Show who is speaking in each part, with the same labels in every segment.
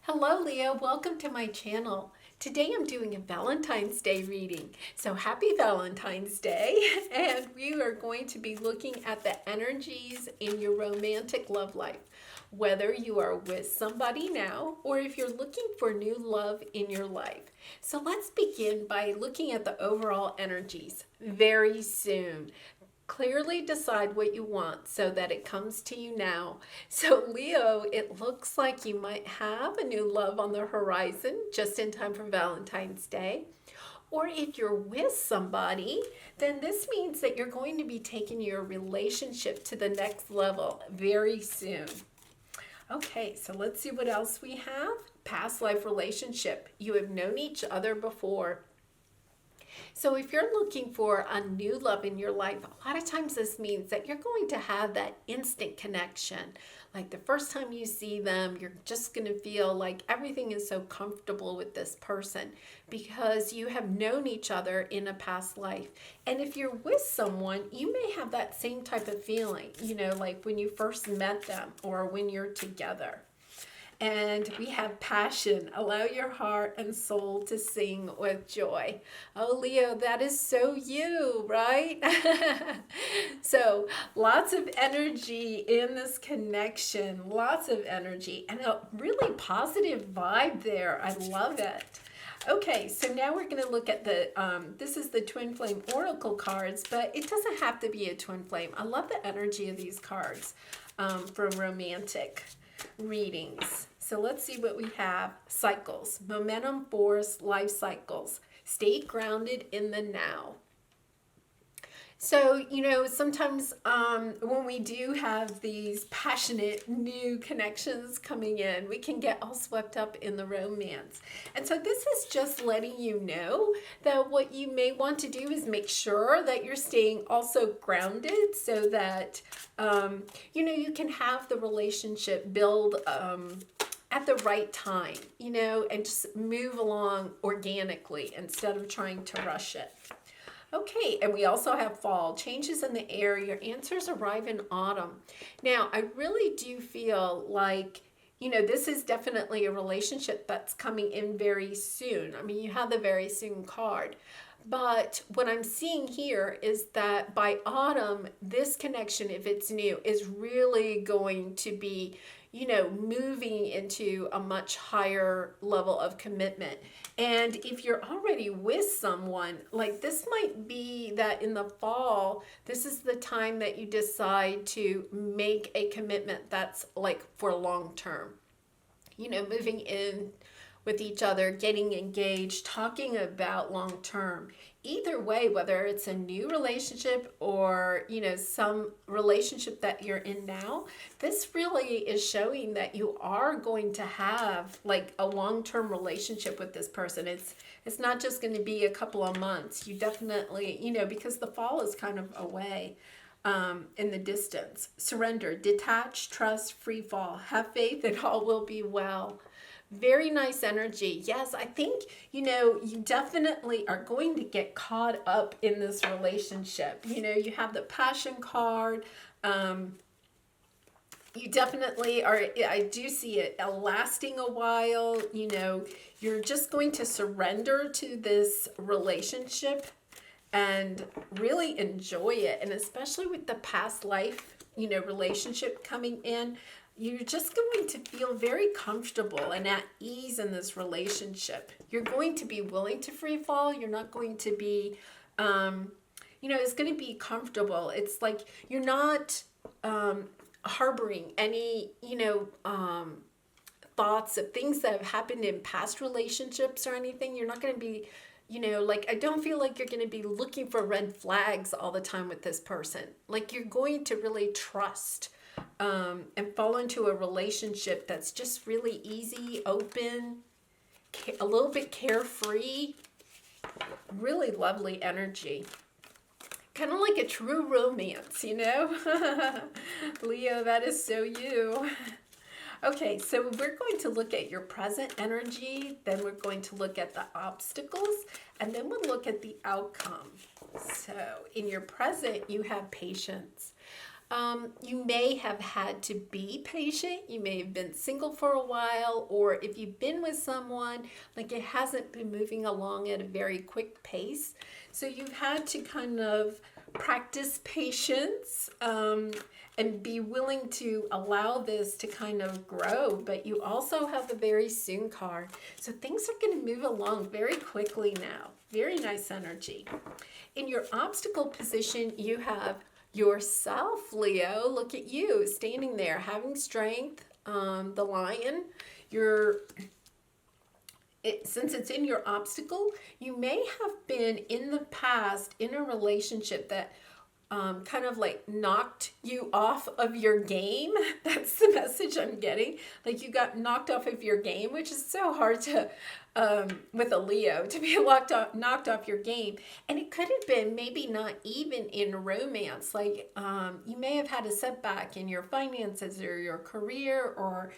Speaker 1: Hello Leo, welcome to my channel. Today I'm doing a Valentine's Day reading. So happy Valentine's Day. And we are going to be looking at the energies in your romantic love life. Whether you are with somebody now or if you're looking for new love in your life. So let's begin by looking at the overall energies very soon. Clearly decide what you want so that it comes to you now. So Leo, it looks like you might have a new love on the horizon just in time for Valentine's Day. Or if you're with somebody, then this means that you're going to be taking your relationship to the next level very soon. Okay, so let's see what else we have. Past life relationship. You have known each other before. So if you're looking for a new love in your life, a lot of times this means that you're going to have that instant connection. Like the first time you see them, you're just going to feel like everything is so comfortable with this person because you have known each other in a past life. And if you're with someone, you may have that same type of feeling, like when you first met them or when you're together. And we have passion. Allow your heart and soul to sing with joy. Oh, Leo, that is so you, right? So lots of energy in this connection. Lots of energy and a really positive vibe there. I love it. Okay, so now we're going to look at this is the Twin Flame Oracle cards, but it doesn't have to be a twin flame. I love the energy of these cards for romantic readings. So let's see what we have. Cycles, momentum, force, life cycles. Stay grounded in the now. So, sometimes when we do have these passionate new connections coming in, we can get all swept up in the romance. And so this is just letting you know that what you may want to do is make sure that you're staying also grounded so that, you can have the relationship build at the right time, and just move along organically instead of trying to rush it. Okay, and we also have fall, changes in the air. Your answers arrive in autumn. Now, I really do feel like, this is definitely a relationship that's coming in very soon. I mean, you have the very soon card. But what I'm seeing here is that by autumn, this connection, if it's new, is really going to be, moving into a much higher level of commitment. And if you're already with someone, like this might be that in the fall, this is the time that you decide to make a commitment that's like for long term. Moving in with each other, getting engaged, talking about long term. Either way, whether it's a new relationship or, some relationship that you're in now, this really is showing that you are going to have like a long-term relationship with this person. It's not just going to be a couple of months. You definitely, because the fall is kind of away in the distance. Surrender, detach, trust, free fall. Have faith that all will be well. Very nice energy. Yes, I think, you definitely are going to get caught up in this relationship. You have the passion card. You definitely are, I do see it lasting a while. You're just going to surrender to this relationship and really enjoy it. And especially with the past life, relationship coming in, you're just going to feel very comfortable and at ease in this relationship. You're going to be willing to free fall. You're not going to be, it's going to be comfortable. It's like you're not harboring any, thoughts of things that have happened in past relationships or anything. You're not going to be, I don't feel like you're going to be looking for red flags all the time with this person. Like you're going to really trust and fall into a relationship that's just really easy, open, a little bit carefree, really lovely energy. Kind of like a true romance, Leo, that is so you. Okay, so we're going to look at your present energy, then we're going to look at the obstacles, and then we'll look at the outcome. So in your present, you have patience. You may have had to be patient. You may have been single for a while, or if you've been with someone, like it hasn't been moving along at a very quick pace. So you've had to kind of practice patience, and be willing to allow this to kind of grow. But you also have the very soon card. So things are going to move along very quickly now. Very nice energy. In your obstacle position, you have yourself, Leo. Look at you standing there having strength. The lion, since it's in your obstacle, you may have been in the past in a relationship that kind of like knocked you off of your game. That's the message I'm getting. Like you got knocked off of your game, which is so hard to, with a Leo, to be knocked off your game. And it could have been maybe not even in romance. Like you may have had a setback in your finances or your career, or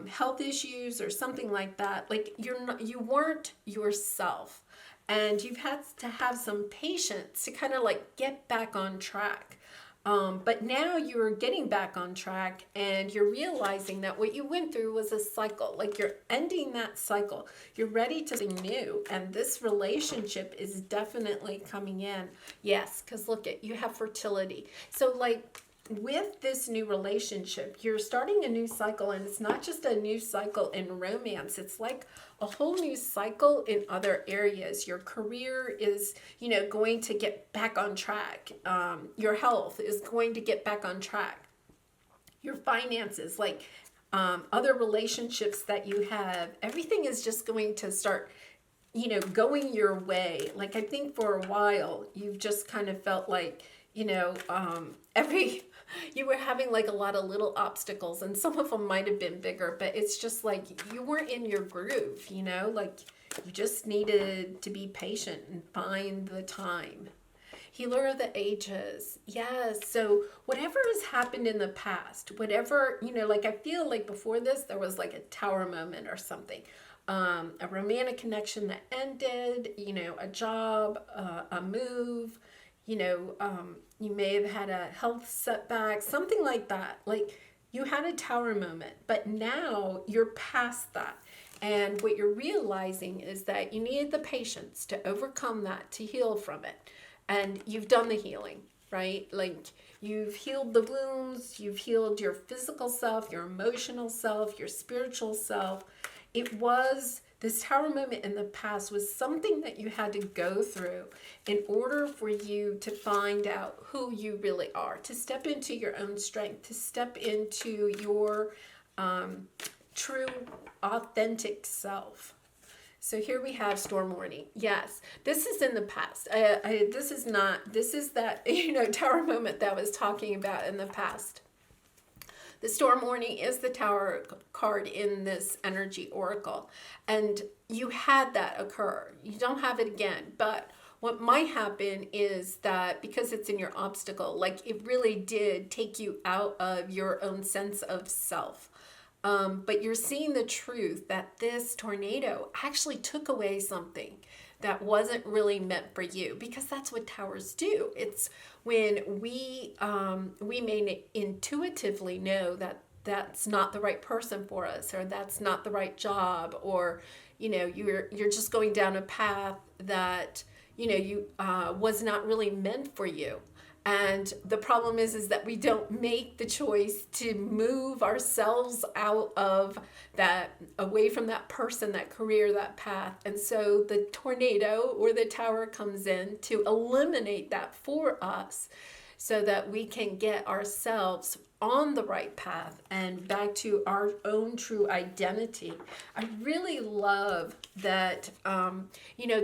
Speaker 1: health issues or something like that. Like you weren't yourself. And you've had to have some patience to kind of like get back on track. But now you're getting back on track, and you're realizing that what you went through was a cycle. Like you're ending that cycle. You're ready to something new. And this relationship is definitely coming in. Yes, because look you have fertility. So like with this new relationship, you're starting a new cycle, and it's not just a new cycle in romance. It's like a whole new cycle in other areas. Your career is, going to get back on track. Your health is going to get back on track. Your finances, like other relationships that you have, everything is just going to start, going your way. Like I think for a while, you've just kind of felt like, you were having like a lot of little obstacles, and some of them might have been bigger, but it's just like you weren't in your groove, like you just needed to be patient and find the time. Healer of the ages. Yes. So whatever has happened in the past, whatever, like I feel like before this, there was like a tower moment or something. A romantic connection that ended, a job, a move, you may have had a health setback, something like that. Like you had a tower moment, but now you're past that. And what you're realizing is that you needed the patience to overcome that, to heal from it. And you've done the healing, right? Like you've healed the wounds, you've healed your physical self, your emotional self, your spiritual self. This tower moment in the past was something that you had to go through in order for you to find out who you really are, to step into your own strength, to step into your true, authentic self. So here we have storm warning. Yes, this is in the past. This is that, tower moment that I was talking about in the past. The storm warning is the tower card in this energy oracle. And you had that occur. You don't have it again. But what might happen is that because it's in your obstacle, like it really did take you out of your own sense of self. But you're seeing the truth that this tornado actually took away something that wasn't really meant for you, because that's what towers do. It's when we may intuitively know that that's not the right person for us, or that's not the right job, or you're just going down a path that you was not really meant for you. And the problem is that we don't make the choice to move ourselves out of that, away from that person, that career, that path. And so the tornado or the tower comes in to eliminate that for us, so that we can get ourselves on the right path and back to our own true identity. I really love that,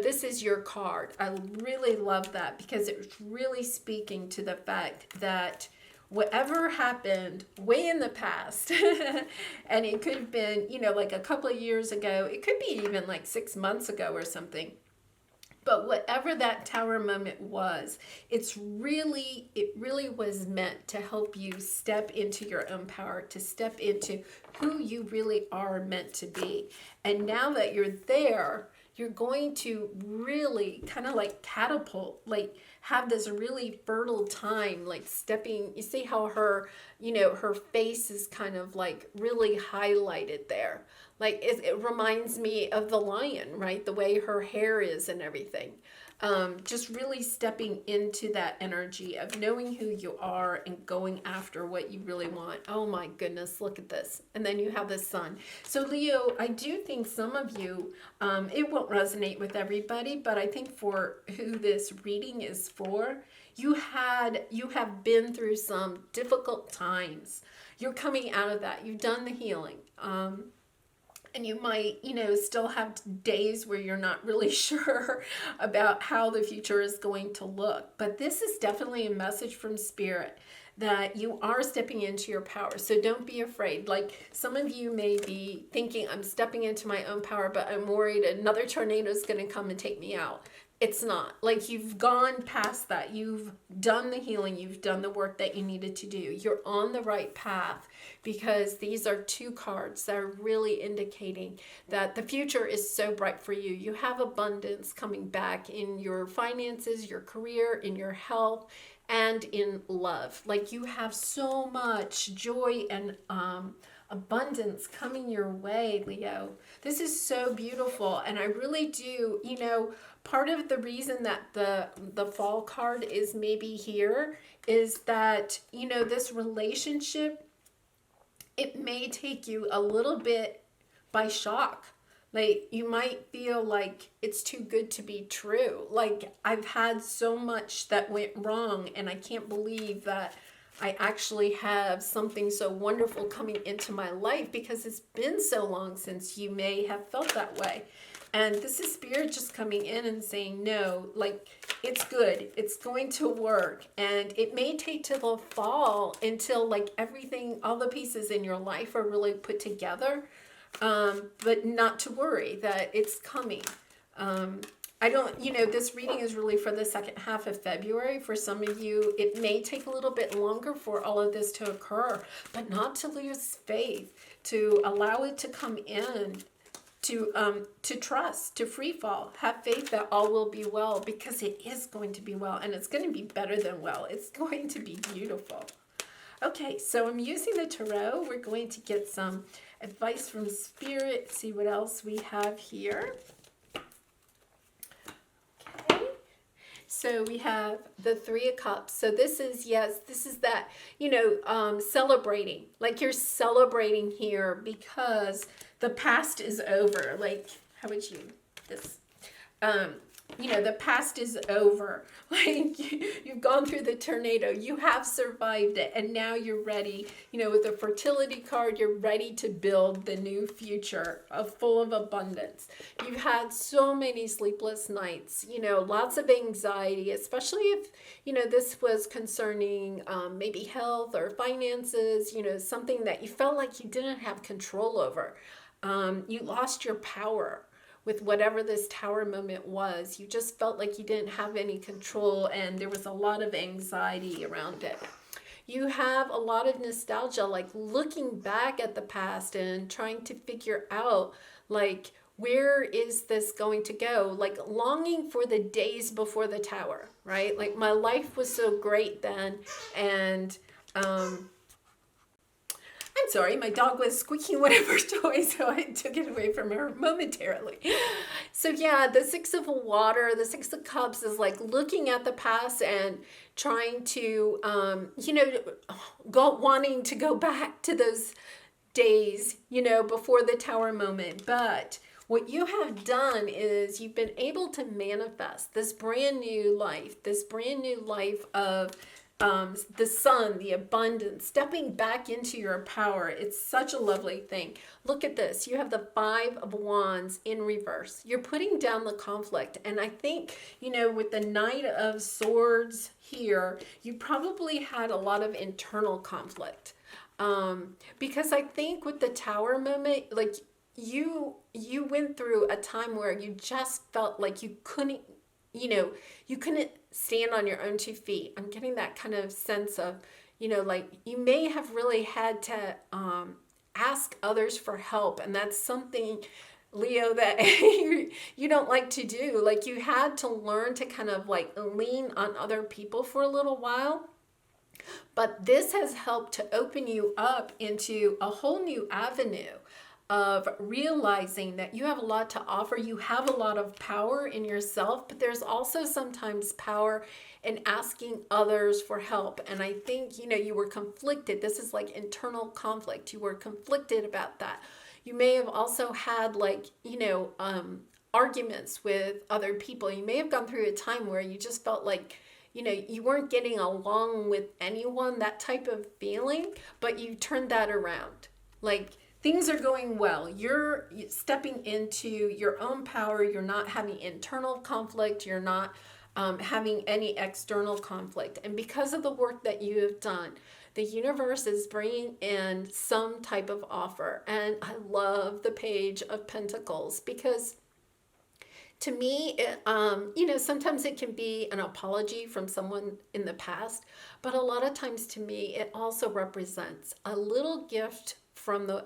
Speaker 1: this is your card. I really love that, because it's really speaking to the fact that whatever happened way in the past, and it could have been, like a couple of years ago, it could be even like 6 months ago or something. But whatever that tower moment was, it really was meant to help you step into your own power, to step into who you really are meant to be. And now that you're there, you're going to really kind of like catapult, like have this really fertile time, like stepping, you see how her, her face is kind of like really highlighted there. Like it reminds me of the lion, right? The way her hair is and everything. Just really stepping into that energy of knowing who you are and going after what you really want. Oh my goodness, look at this. And then you have the sun. So Leo, I do think some of you, it won't resonate with everybody, but I think for who this reading is for, you have been through some difficult times. You're coming out of that. You've done the healing. And you might, still have days where you're not really sure about how the future is going to look. But this is definitely a message from Spirit that you are stepping into your power. So don't be afraid. Like some of you may be thinking, I'm stepping into my own power, but I'm worried another tornado is going to come and take me out. It's not. Like you've gone past that. You've done the healing. You've done the work that you needed to do. You're on the right path because these are two cards that are really indicating that the future is so bright for you. You have abundance coming back in your finances, your career, in your health, and in love. Like you have so much joy and abundance coming your way, Leo. This is so beautiful. And I really do, part of the reason that the fall card is maybe here is that, this relationship, it may take you a little bit by shock. Like you might feel like it's too good to be true. Like I've had so much that went wrong and I can't believe that I actually have something so wonderful coming into my life because it's been so long since you may have felt that way. And this is Spirit just coming in and saying, no, like it's good. It's going to work. And it may take till the fall until like everything, all the pieces in your life are really put together. But not to worry that it's coming. I don't, this reading is really for the second half of February. For some of you, it may take a little bit longer for all of this to occur, but not to lose faith, to allow it to come in, to trust, to free fall, have faith that all will be well, because it is going to be well, and it's going to be better than well. It's going to be beautiful. Okay, so I'm using the tarot. We're going to get some advice from Spirit, see what else we have here. Okay, so we have the Three of Cups. So this is, this is that, celebrating. Like you're celebrating here because the past is over. Like, how would you, this, the past is over. Like you've gone through the tornado, you have survived it, and now you're ready, with the fertility card, you're ready to build the new future full of abundance. You've had so many sleepless nights, lots of anxiety, especially if, this was concerning maybe health or finances, something that you felt like you didn't have control over. You lost your power with whatever this tower moment was. You just felt like you didn't have any control and there was a lot of anxiety around it. You have a lot of nostalgia, like looking back at the past and trying to figure out, like, where is this going to go? Like longing for the days before the tower, right? Like my life was so great then, and I'm sorry, my dog was squeaking whatever toy, so I took it away from her momentarily. So yeah, the Six of Water, the Six of Cups is like looking at the past and trying to, wanting to go back to those days, before the tower moment. But what you have done is you've been able to manifest this brand new life of the sun, the abundance, stepping back into your power. It's such a lovely thing. Look at this. You have the Five of Wands in reverse. You're putting down the conflict. And I think, with the Knight of Swords here, you probably had a lot of internal conflict. Because I think with the tower moment, like you went through a time where you just felt like you couldn't stand on your own 2 feet. I'm getting that kind of sense of, like you may have really had to ask others for help. And that's something Leo, that you don't like to do. Like you had to learn to kind of like lean on other people for a little while. But this has helped to open you up into a whole new avenue of realizing that you have a lot to offer. You have a lot of power in yourself, but there's also sometimes power in asking others for help. And I think, you were conflicted. This is like internal conflict. You were conflicted about that. You may have also had like, arguments with other people. You may have gone through a time where you just felt like, you weren't getting along with anyone, that type of feeling, but you turned that around. Like, things are going well. You're stepping into your own power. You're not having internal conflict. You're not having any external conflict. And because of the work that you have done, the universe is bringing in some type of offer. And I love the Page of Pentacles because to me, sometimes it can be an apology from someone in the past, but a lot of times to me, it also represents a little gift from the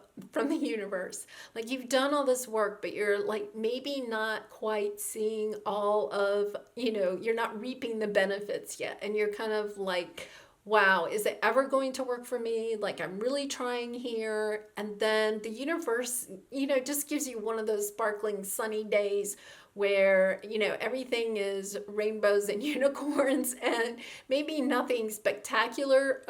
Speaker 1: universe. Like you've done all this work, but you're like maybe not quite seeing all of, you're not reaping the benefits yet. And you're kind of like, wow, is it ever going to work for me? Like I'm really trying here. And then the universe, just gives you one of those sparkling sunny days where, everything is rainbows and unicorns and maybe nothing spectacular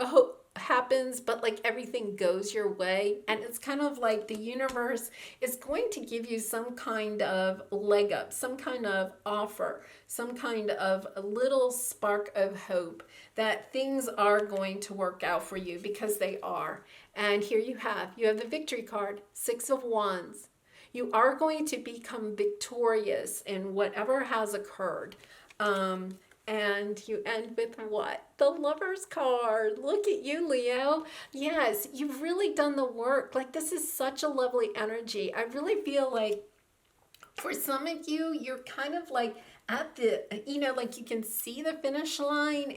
Speaker 1: happens, but like everything goes your way. And it's kind of like the universe is going to give you some kind of leg up, some kind of offer, some kind of a little spark of hope that things are going to work out for you, because they are. And here you have the victory card, 6 of Wands. You are going to become victorious in whatever has occurred. And you end with what? The Lover's card. Look at you, Leo. Yes, you've really done the work. Like this is such a lovely energy. I really feel like for some of you, you're kind of like at the, like you can see the finish line.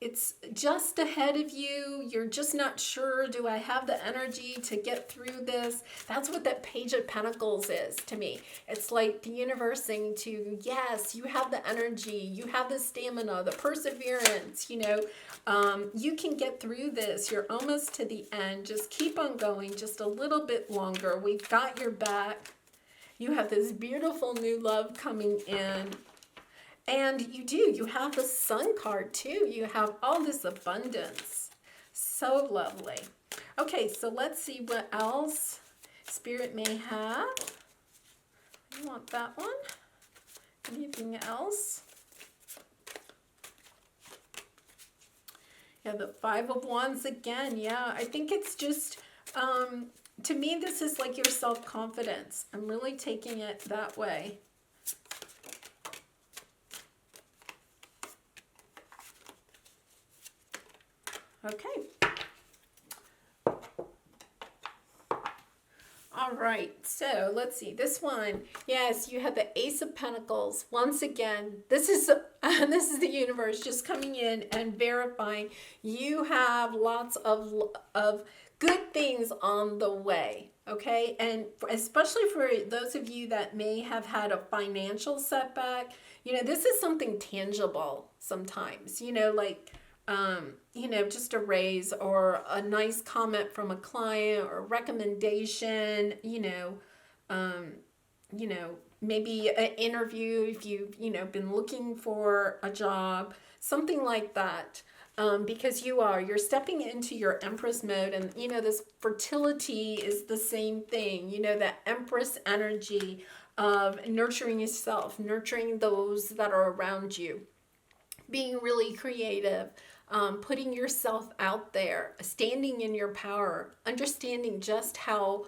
Speaker 1: It's just ahead of you. You're just not sure, do I have the energy to get through this? That's what that Page of Pentacles is to me. It's like the universe saying to you, yes, you have the energy, you have the stamina, the perseverance, you can get through this. You're almost to the end. Just keep on going just a little bit longer. We've got your back. You have this beautiful new love coming in. And you have the Sun card too. You have all this abundance. So lovely. Okay, so let's see what else Spirit may have. You want that one? Anything else? Yeah, the 5 of Wands again. Yeah, I think it's just, to me, this is like your self-confidence. I'm really taking it that way. Okay. All right, so let's see. This one, yes, you have the Ace of Pentacles. Once again, this is the universe just coming in and verifying you have lots of good things on the way. Okay, and especially for those of you that may have had a financial setback, this is something tangible sometimes, just a raise or a nice comment from a client or recommendation, maybe an interview if you've, been looking for a job, something like that. Because you're stepping into your Empress mode, and this fertility is the same thing, that Empress energy of nurturing yourself, nurturing those that are around you, being really creative, putting yourself out there, standing in your power, understanding just how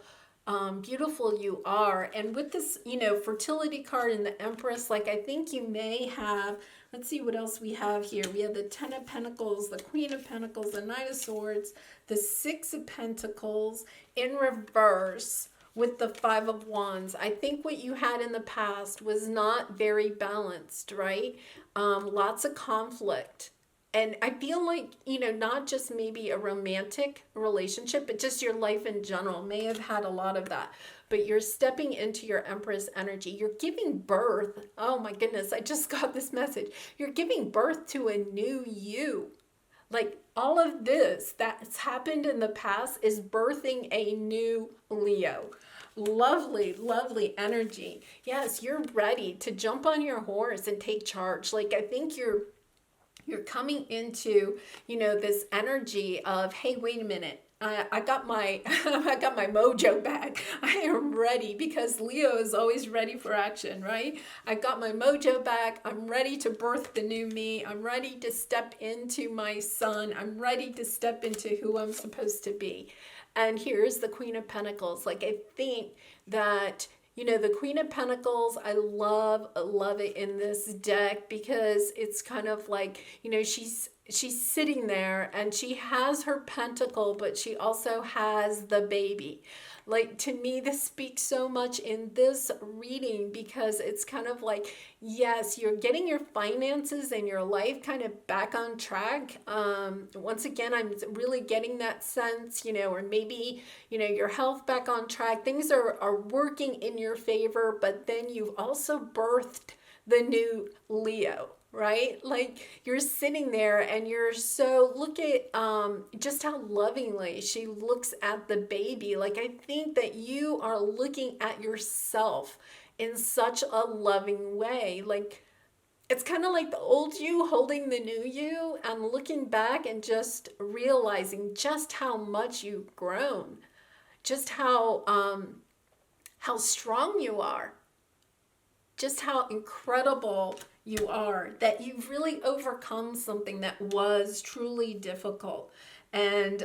Speaker 1: beautiful you are. And with this, fertility card and the Empress, like I think you may have, let's see what else we have here. We have the 10 of Pentacles, the Queen of Pentacles, the Knight of Swords, the 6 of Pentacles in reverse with the 5 of Wands. I think what you had in the past was not very balanced, right? Lots of conflict. And I feel like, not just maybe a romantic relationship, but just your life in general may have had a lot of that. But you're stepping into your Empress energy. You're giving birth. Oh my goodness, I just got this message. You're giving birth to a new you. Like all of this that's happened in the past is birthing a new Leo. Lovely, lovely energy. Yes, you're ready to jump on your horse and take charge. Like I think you're coming into, this energy of, hey, wait a minute. I got my I got my mojo back. I am ready, because Leo is always ready for action, right? I got my mojo back. I'm ready to birth the new me. I'm ready to step into my sun. I'm ready to step into who I'm supposed to be. And here's the Queen of Pentacles. Like I think that the Queen of Pentacles, I love it in this deck, because it's kind of like, she's sitting there and she has her pentacle, but she also has the baby. Like, to me, this speaks so much in this reading, because it's kind of like, yes, you're getting your finances and your life kind of back on track. Once again, I'm really getting that sense, or maybe, your health back on track. Things are working in your favor, but then you've also birthed the new Leo. Right? Like you're sitting there and you're look at just how lovingly she looks at the baby. Like I think that you are looking at yourself in such a loving way. Like it's kind of like the old you holding the new you and looking back and just realizing just how much you've grown, just how strong you are, just how incredible you are, that you've really overcome something that was truly difficult. And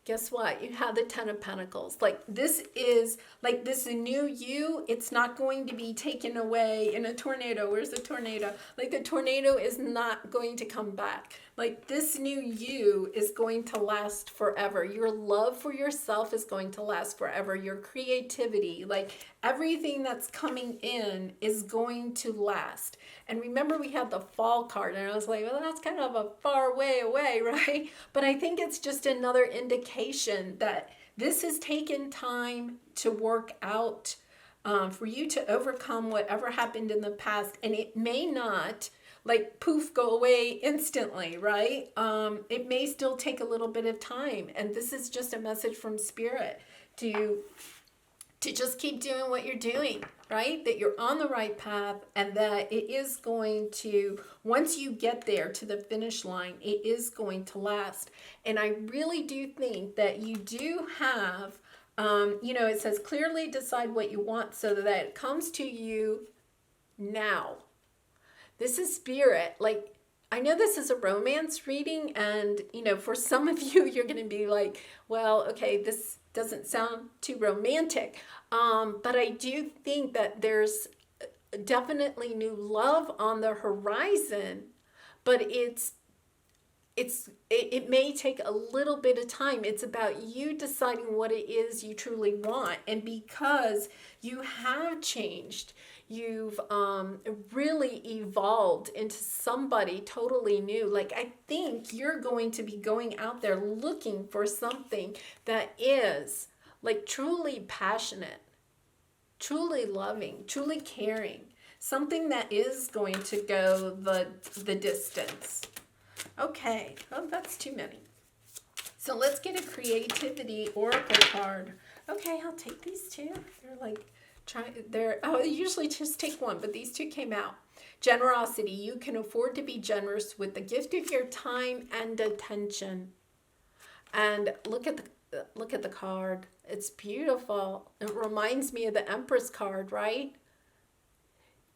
Speaker 1: guess what? You have the Ten of Pentacles. Like this is like this new you. It's not going to be taken away in a tornado. Where's the tornado? Like the tornado is not going to come back. Like this new you is going to last forever. Your love for yourself is going to last forever. Your creativity, like everything that's coming in is going to last. And remember, we had the fall card, and I was like, well, that's kind of a far way away, right? But I think it's just another indication that this has taken time to work out, for you to overcome whatever happened in the past. And it may not like poof go away instantly, right? It may still take a little bit of time. And this is just a message from Spirit to just keep doing what you're doing, right? That you're on the right path, and that it is going to, once you get there to the finish line, it is going to last. And I really do think that you do have, it says clearly decide what you want so that it comes to you now. This is Spirit. Like, I know this is a romance reading, and, for some of you, you're going to be like, well, okay, this doesn't sound too romantic. But I do think that there's definitely new love on the horizon, but it may take a little bit of time. It's about you deciding what it is you truly want. And because you have changed, you've really evolved into somebody totally new. Like, I think you're going to be going out there looking for something that is like truly passionate, truly loving, truly caring, something that is going to go the distance. Okay, well, that's too many. So let's get a creativity oracle card. Okay, I'll take these two. I usually just take one, but these two came out. Generosity. You can afford to be generous with the gift of your time and attention. And look at the card. It's beautiful. It reminds me of the Empress card, right?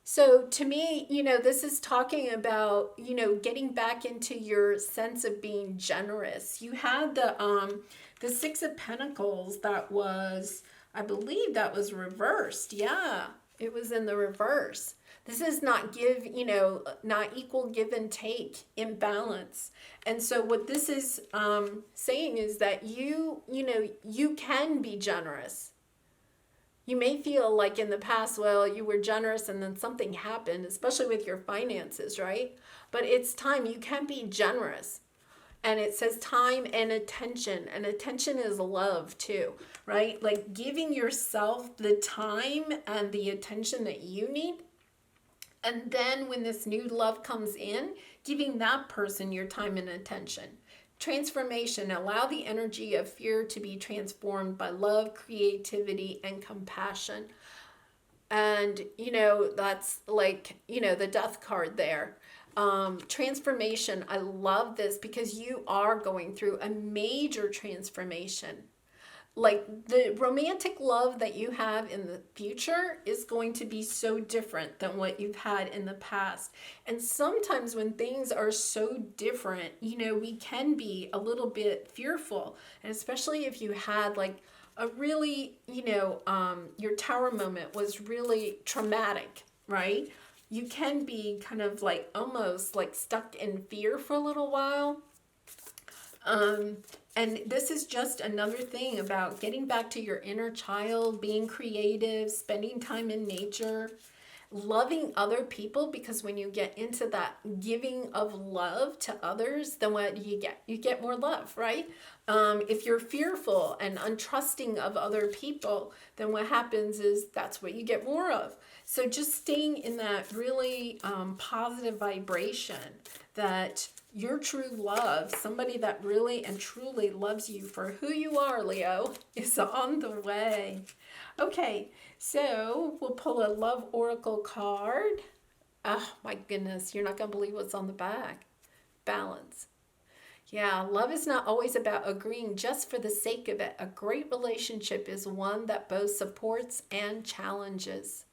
Speaker 1: So to me, this is talking about, getting back into your sense of being generous. You had the Six of Pentacles that was, I believe that was reversed. Yeah, it was in the reverse. This is not not equal give and take, imbalance. And so what this is saying is that you can be generous. You may feel like in the past, well, you were generous and then something happened, especially with your finances, right? But it's time. You can be generous. And it says time and attention. And attention is love too, right? Like giving yourself the time and the attention that you need. And then when this new love comes in, giving that person your time and attention. Transformation. Allow the energy of fear to be transformed by love, creativity, and compassion. And, that's like, the death card there. Transformation. I love this because you are going through a major transformation. Like the romantic love that you have in the future is going to be so different than what you've had in the past. And sometimes when things are so different, we can be a little bit fearful. And especially if you had like a really, your tower moment was really traumatic, right? You can be kind of like almost like stuck in fear for a little while. And this is just another thing about getting back to your inner child, being creative, spending time in nature, loving other people, because when you get into that giving of love to others, then what do you get? You get more love, right? If you're fearful and untrusting of other people, then what happens is that's what you get more of. So just staying in that really positive vibration that your true love, somebody that really and truly loves you for who you are, Leo, is on the way. Okay, so we'll pull a love oracle card. Oh my goodness, you're not going to believe what's on the back. Balance. Yeah, love is not always about agreeing just for the sake of it. A great relationship is one that both supports and challenges.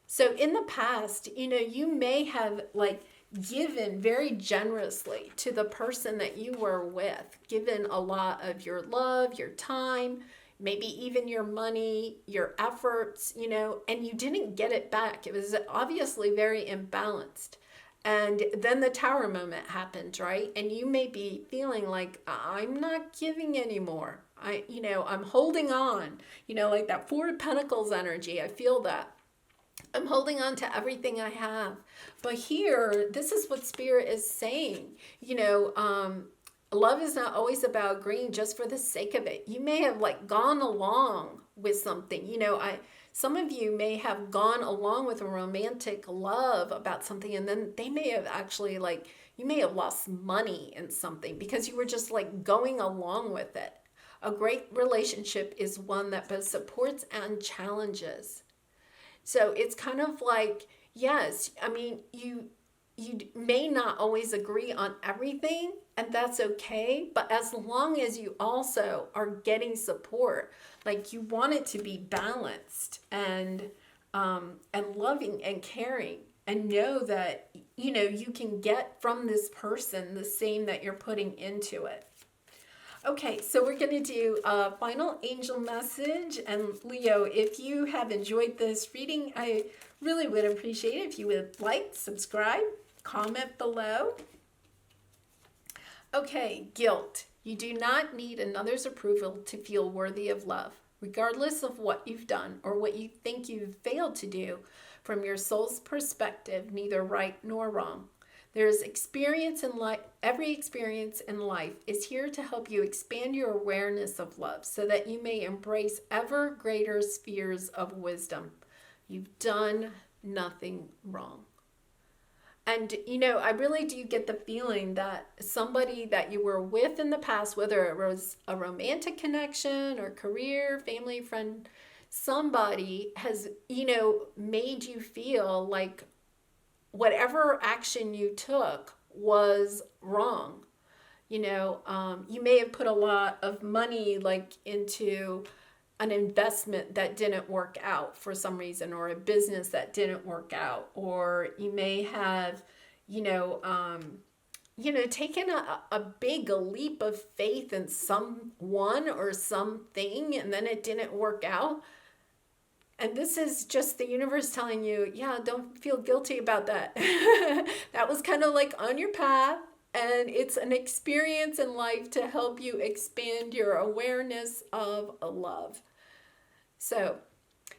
Speaker 1: So in the past, you may have like given very generously to the person that you were with, given a lot of your love, your time, maybe even your money, your efforts, and you didn't get it back. It was obviously very imbalanced. And then the tower moment happened, right? And you may be feeling like, I'm not giving anymore. I'm holding on, like that Four of Pentacles energy. I feel that. I'm holding on to everything I have. But here, this is what Spirit is saying. Love is not always about agreeing just for the sake of it. You may have like gone along with something. Some of you may have gone along with a romantic love about something, and then they may have actually you may have lost money in something because you were just like going along with it. A great relationship is one that both supports and challenges. So it's kind of like, yes, you may not always agree on everything, and that's okay. But as long as you also are getting support, like you want it to be balanced and loving and caring, and know that, you can get from this person the same that you're putting into it. Okay, so we're going to do a final angel message. And Leo, if you have enjoyed this reading, I really would appreciate it if you would like, subscribe, comment below. Okay, guilt. You do not need another's approval to feel worthy of love, regardless of what you've done or what you think you've failed to do. From your soul's perspective, neither right nor wrong. There is experience in life. Every experience in life is here to help you expand your awareness of love so that you may embrace ever greater spheres of wisdom. You've done nothing wrong. And, I really do get the feeling that somebody that you were with in the past, whether it was a romantic connection or career, family, friend, somebody has, made you feel like whatever action you took was wrong. You may have put a lot of money into an investment that didn't work out for some reason, or a business that didn't work out, or you may have, taken a big leap of faith in someone or something, and then it didn't work out. And this is just the universe telling you, yeah, don't feel guilty about that. That was kind of like on your path, and it's an experience in life to help you expand your awareness of love. So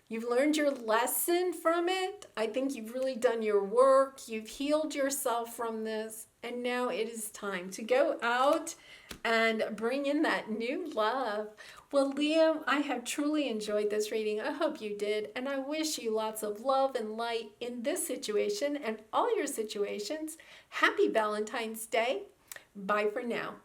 Speaker 1: you've learned your lesson from it. I think you've really done your work. You've healed yourself from this. And now it is time to go out and bring in that new love. Well, Leo, I have truly enjoyed this reading. I hope you did. And I wish you lots of love and light in this situation and all your situations. Happy Valentine's Day. Bye for now.